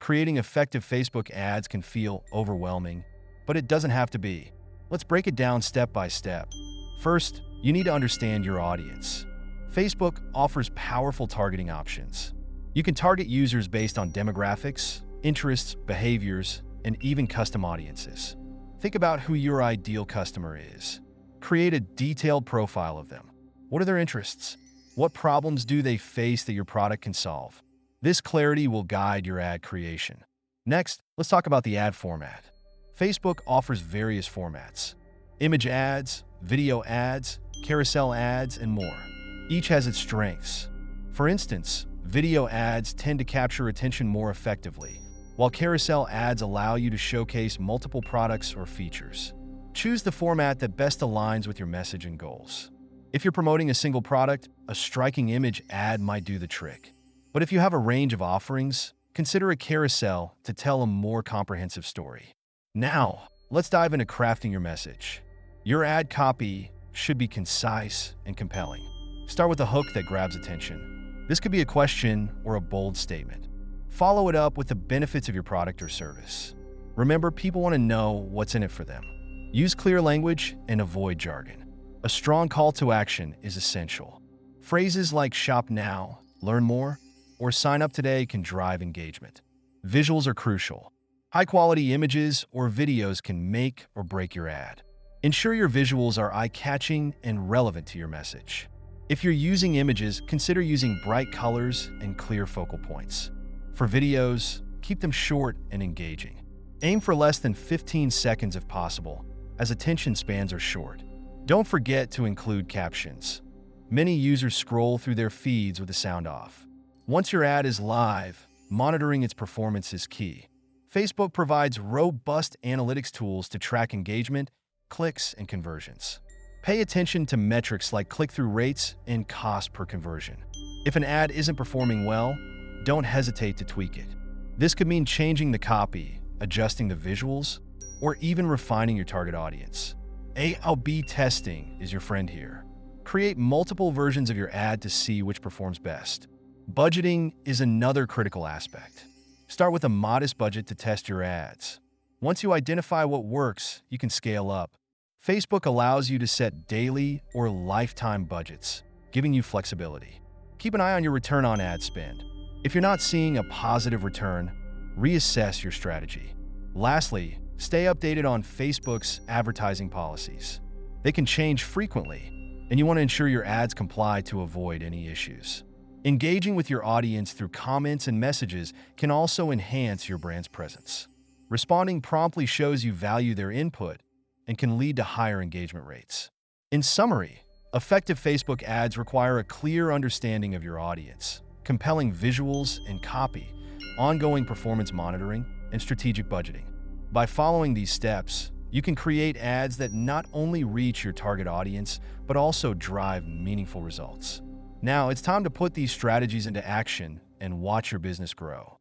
Creating effective Facebook ads can feel overwhelming, but it doesn't have to be. Let's break it down step by step. First, you need to understand your audience. Facebook offers powerful targeting options. You can target users based on demographics, interests, behaviors, and even custom audiences. Think about who your ideal customer is. Create a detailed profile of them. What are their interests? What problems do they face that your product can solve? This clarity will guide your ad creation. Next, let's talk about the ad format. Facebook offers various formats: image ads, video ads, carousel ads, and more. Each has its strengths. For instance, video ads tend to capture attention more effectively, while carousel ads allow you to showcase multiple products or features. Choose the format that best aligns with your message and goals. If you're promoting a single product, a striking image ad might do the trick. But if you have a range of offerings, consider a carousel to tell a more comprehensive story. Now, let's dive into crafting your message. Your ad copy should be concise and compelling. Start with a hook that grabs attention. This could be a question or a bold statement. Follow it up with the benefits of your product or service. Remember, people want to know what's in it for them. Use clear language and avoid jargon. A strong call to action is essential. Phrases like "shop now," "learn more," or "sign up today" can drive engagement. Visuals are crucial. High-quality images or videos can make or break your ad. Ensure your visuals are eye-catching and relevant to your message. If you're using images, consider using bright colors and clear focal points. For videos, keep them short and engaging. Aim for less than 15 seconds if possible, as attention spans are short. Don't forget to include captions. Many users scroll through their feeds with the sound off. Once your ad is live, monitoring its performance is key. Facebook provides robust analytics tools to track engagement, clicks, and conversions. Pay attention to metrics like click-through rates and cost per conversion. If an ad isn't performing well, don't hesitate to tweak it. This could mean changing the copy, adjusting the visuals, or even refining your target audience. A/B testing is your friend here. Create multiple versions of your ad to see which performs best. Budgeting is another critical aspect. Start with a modest budget to test your ads. Once you identify what works, you can scale up. Facebook allows you to set daily or lifetime budgets, giving you flexibility. Keep an eye on your return on ad spend. If you're not seeing a positive return, reassess your strategy. Lastly, stay updated on Facebook's advertising policies. They can change frequently, and you want to ensure your ads comply to avoid any issues. Engaging with your audience through comments and messages can also enhance your brand's presence. Responding promptly shows you value their input and can lead to higher engagement rates. In summary, effective Facebook ads require a clear understanding of your audience, compelling visuals and copy, ongoing performance monitoring, and strategic budgeting. By following these steps, you can create ads that not only reach your target audience, but also drive meaningful results. Now, it's time to put these strategies into action and watch your business grow.